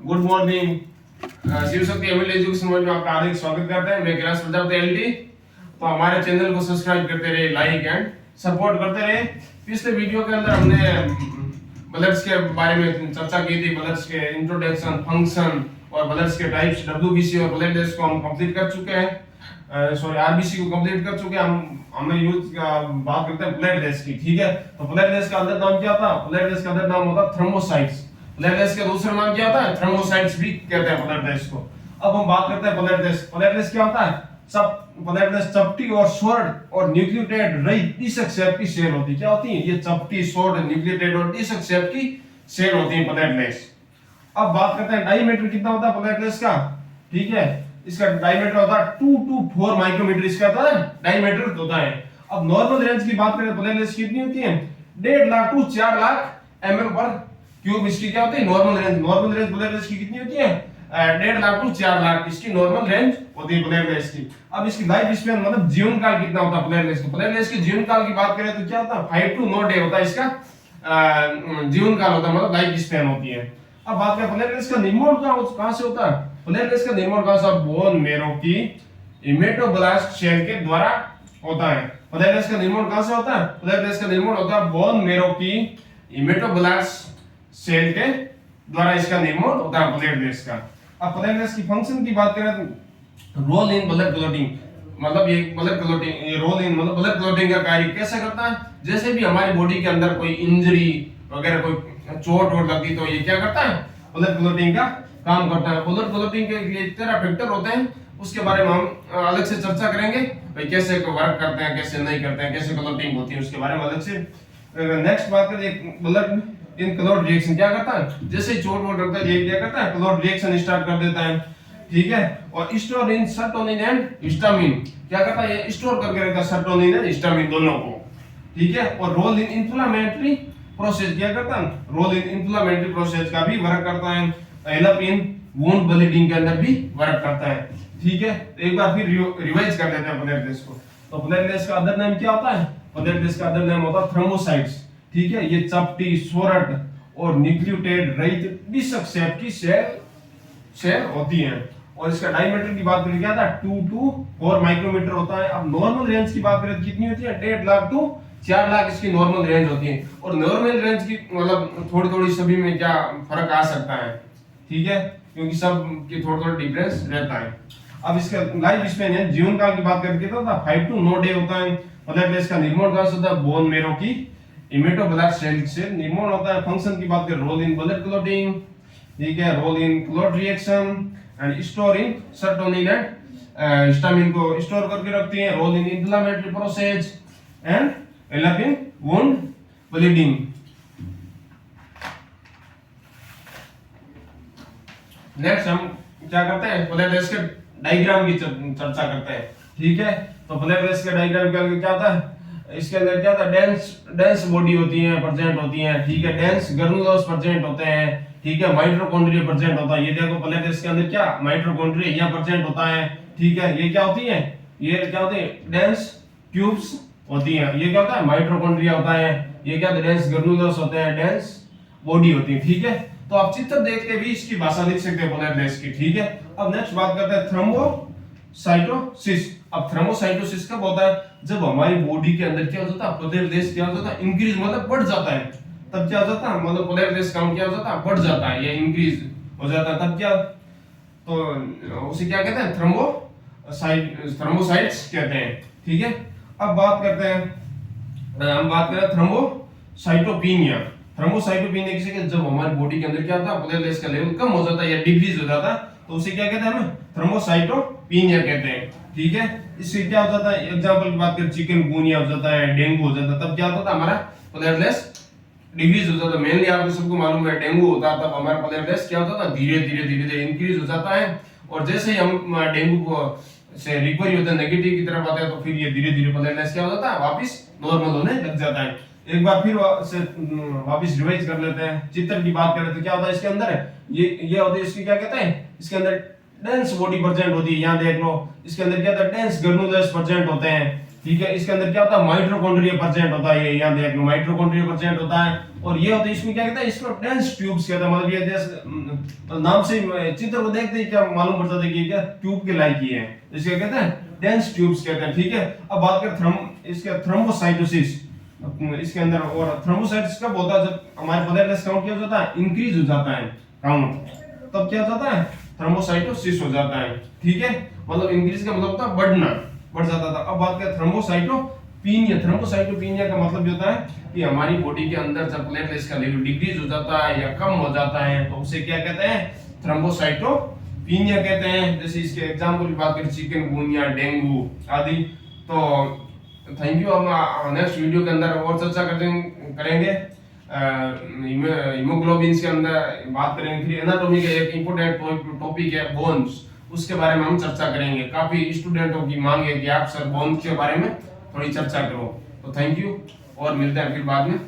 Good morning. Shiv Shakti ML education world में आपका हार्दिक स्वागत करते हैं। मैं कैलाश प्रजापति एलटी। तो हमारे चैनल को सब्सक्राइब करते रहे, लाइक एंड सपोर्ट करते रहे। पिछले वीडियो के अंदर हमने बलर्स के बारे में चर्चा की थी। बलर्स के इंट्रोडक्शन, फंक्शन और बलर्स के टाइप्स, डब्ल्यूबीसी और ब्लड टेस्ट को हम कंप्लीट कर चुके हैं। सॉरी, आरबीसी को कंप्लीट कर चुके हैं। हमें यूज का बात करते हैं ब्लड टेस्ट की। ठीक है, तो ब्लड टेस्ट का अंदर नाम क्या था? ब्लड टेस्ट का अंदर नाम होता है थ्रोम्बोसाइट्स। ब्लड टेस्ट का दूसरा नाम क्या होता है? थ्रोम्बोसाइट्स भी कहते हैं ब्लड टेस्ट को। अब हम बात करते हैं ब्लड टेस्ट। ब्लड टेस्ट क्या होता है? ब्लड टेस्ट चपटी और शॉर्ट और न्यूक्लियोटाइड रहित डिस्क शेप की सेल होती है। क्या होती है ये? चपटी, शॉर्ट, न्यूक्लियोटाइड और डिस्क शेप की सेल होती है ब्लड टेस्ट। अब बात करते हैं डायमीटर कितना होता है ब्लड टेस्ट का। ठीक है, इसका डायमीटर होता है 2 to 4 माइक्रोमीटर। इसका होता है डायमीटर होता है। अब नॉर्मल रेंज की बात करें ब्लड टेस्ट कितनी होती है? 1.5 लाख to 4 लाख ml पर क्यूब इसकी क्या होती है? Normal range. Normal range blood test की कितनी होती है? 1.5 लाख to 4 लाख इसकी नॉर्मल रेंज होती है ब्लड टेस्ट की। अब इसकी लाइफ स्पैन मतलब जीवन काल कितना होता है ब्लड टेस्ट का? ब्लड टेस्ट के जीवन काल की बात करें तो क्या होता है? 5 to 9 डे होता है इसका जीवन काल होता है, मतलब लाइफ स्पैन होती है। अब बात करें ब्लड टेस्ट का निर्माण कहां से होता है? ब्लड टेस्ट का निर्माण कहां से? बोन मेरो की हेमेटोब्लास्ट सेल के द्वारा होता है। ब्लड टेस्ट का निर्माण कहां से होता है? ब्लड टेस्ट का निर्माण होता है बोन मेरो की हेमेटोब्लास्ट सेल के द्वारा इसका निर्माण होता है ब्लड टेस्ट का। अब ब्लड टेस्ट की फंक्शन की बात करें तो रोल इन ब्लड क्लॉटिंग, मतलब ये ब्लड क्लॉटिंग, ये रोल इन मतलब ब्लड क्लॉटिंग का कार्य कैसे करता है? जैसे भी हमारी बॉडी के अंदर कोई इंजरी वगैरह, कोई चोट वोट लगती तो ये क्या करता है? ब्लड क्लॉटिंग का काम करता है। ब्लड क्लॉटिंग के लिए तेरह फैक्टर होते हैं, उसके बारे में हम अलग से चर्चा करेंगे भाई कैसे वर्क करते हैं, कैसे नहीं करते हैं, कैसे क्लॉटिंग होती है, उसके बारे में अलग से। नेक्स्ट बात करें ब्लड इन क्लॉट रिएक्शन क्या करता है? जैसे चोट वोट लगता है ये क्या करता है? क्लॉट रिएक्शन स्टार्ट कर देता है। ठीक है, और store in serotonin and histamine क्या करता है? ये स्टोर करके रखता है सर्टोनिन एंड हिस्टामिन दोनों को। ठीक है, और रोल इन इन्फ्लेमेटरी प्रोसेस क्या करता है? रोल इन इन्फ्लेमेटरी प्रोसेस का भी वर्क करता है। हेल्प इन वुंड ब्लीडिंग के अंदर भी वर्क करता है। ठीक है, तो एक बार फिर रिवाइज कर लेते हैं ब्लड टेस्ट को। तो ब्लड टेस्ट का अदर नाम क्या होता है? ब्लड टेस्ट का अदर नाम होता है थ्रोम्बोसाइट्स। ठीक है, ये चपटी, सोरठ और न्यूक्लियोटाइड रहित डिस्क शेप की सेल होती है। और इसका डायमीटर की बात करें क्या था? 2 to 4 माइक्रोमीटर होता है। अब नॉर्मल रेंज की बात करें तो कितनी होती है? 1.5 लाख to 4 लाख इसकी नॉर्मल रेंज होती है। और नॉर्मल रेंज की मतलब थोड़ी थोड़ी सभी में क्या फर्क आ सकता है। ठीक है, क्योंकि सब की थोड़ा थोड़ा डिफरेंस रहता है। अब इसका लाइफ स्पैन है, जीवन काल की बात करके तो 5 to 9 डे होता है। ब्लड टेस्ट का निर्माण कहां से होता है? बोन मेरो की हेमेटोब्लास्ट सेल से निर्माण होता है। फंक्शन की बात करें रोल इन ब्लड क्लॉटिंग, ठीक है, role in clot reaction and store in serotonin and histamine को स्टोर करके रखती है। Role in inflammatory process and help in wound bleeding. Next हम क्या करते हैं? ब्लड टेस्ट के डायग्राम की चर्चा करते हैं। ठीक है, तो ब्लड टेस्ट के डायग्राम के अंदर क्या होता है? इसके अंदर क्या होता है? डेंस बॉडी होती है, प्रेजेंट होती है। ठीक है, डेंस ग्रैन्युलोस प्रेजेंट होते हैं। ठीक है, माइटोकॉन्ड्रिया प्रेजेंट होता है। ये देखो ब्लड टेस्ट के अंदर क्या माइटोकॉन्ड्रिया यहाँ प्रेजेंट होता है। ठीक है, ये क्या होती है? ये क्या होती है? डेंस ट्यूब्स होती है। ये क्या होता है? माइटोकॉन्ड्रिया होता है। ये क्या होता है? डेंस ग्रैन्युलोस होते हैं, डेंस बॉडी होती है। ठीक है, तो आप चित्र देख के भी इसकी भाषा लिख सकते हैं ब्लड टेस्ट की। ठीक है, अब नेक्स्ट बात करते हैं थ्रोम्बोसाइटोसिस। अब थ्रोम्बोसाइटोसिस कब होता है? जब हमारी बॉडी के अंदर क्या हो जाता है? ब्लड टेस्ट क्या हो जाता है? इंक्रीज मतलब बढ़ जाता है। तब क्या हो जाता है? मतलब ब्लड टेस्ट काउंट क्या हो जाता है? बढ़ जाता है या इंक्रीज हो जाता है। तब क्या, तो उसे क्या कहते हैं? थ्रोम्बोसाइट्स कहते हैं। ठीक है, अब बात करते हैं, हम बात करें थ्रोम्बोसाइटोपिनिया। थ्रोम्बोसाइटोपिनिया किसे कहते हैं? जब हमारी बॉडी के अंदर क्या होता है? ब्लड टेस्ट का लेवल कम हो जाता है या डिक्रीज हो जाता है तो उसे क्या कहते हैं? हम थ्रोम्बोसाइटोपिनिया कहते हैं। ठीक है, इससे क्या हो जाता है? एग्जांपल की बात करें, चिकनगुनिया हो जाता है, डेंगू हो जाता है। तब क्या होता है? हमारा ब्लड टेस्ट डिक्रीज हो जाता है। मेनली आपको सबको मालूम है डेंगू होता है, तब हमारा ब्लड टेस्ट क्या होता है? धीरे धीरे इंक्रीज हो जाता है। और जैसे ही हम डेंगू को से रिकवरी होता है, नेगेटिव की तरफ आता है, तो फिर ये धीरे धीरे ब्लड टेस्ट क्या हो जाता है? वापस नॉर्मल होने लग जाता है। एक बार फिर से वापस रिवाइज कर लेते हैं। चित्र की बात करें तो क्या होता है? इसके अंदर ये होती है, इसकी क्या कहते हैं? इसके अंदर डेंस बॉडी प्रेजेंट होती है। यहाँ देख लो, इसके अंदर क्या होता है? डेंस ग्रैन्युलस प्रेजेंट होते हैं। ठीक है। इसके अंदर क्या होता है, माइटोकॉन्ड्रिया प्रेजेंट होता है, ये यहाँ देख लो माइटोकॉन्ड्रिया प्रेजेंट होता है। और ये होता है, इसमें क्या कहता है, इसको डेंस ट्यूब्स कहता है। मतलब ये जैसे नाम से चित्र को देखते ही क्या मालूम पड़ता है कि क्या ट्यूब के लायक ही है, इसे कहते हैं डेंस ट्यूब्स कहते हैं। ठीक है। अब बात करें इसके थ्रोम्बोसाइटोसिस, इसके अंदर। और थ्रोम्बोसाइट्स कब होता है, जब हमारे प्लेटलेट्स काउंट क्या हो जाता है, इंक्रीज हो जाता है काउंट, तब क्या हो जाता है, थ्रोम्बोसाइटोसिस हो जाता है। ठीक है। मतलब इंक्रीज का मतलब होता है बढ़ना, बढ़ जाता था। अब बात करें थ्रोम्बोसाइटोपिनिया, थ्रोम्बोसाइटोपिनिया का मतलब ये होता है कि हमारी बॉडी के अंदर जब प्लेटलेट्स का लेवल डिक्रीज हो जाता है या कम हो जाता है, तो उसे क्या कहते हैं, थ्रोम्बोसाइटोपिनिया कहते हैं। जैसे इसके एग्जांपल की बात करें, चिकनगुनिया, डेंगू आदि। तो थैंक यू। हम नेक्स्ट वीडियो के अंदर और चर्चा करेंगे हीमोग्लोबिन के अंदर बात करेंगे। फिर एनाटॉमी का एक इंपॉर्टेंट टॉपिक है बोन्स, उसके बारे में हम चर्चा करेंगे। काफी स्टूडेंटों की मांग है कि आप सर बोन्स के बारे में थोड़ी चर्चा करो। तो थैंक यू और मिलते हैं फिर बाद में।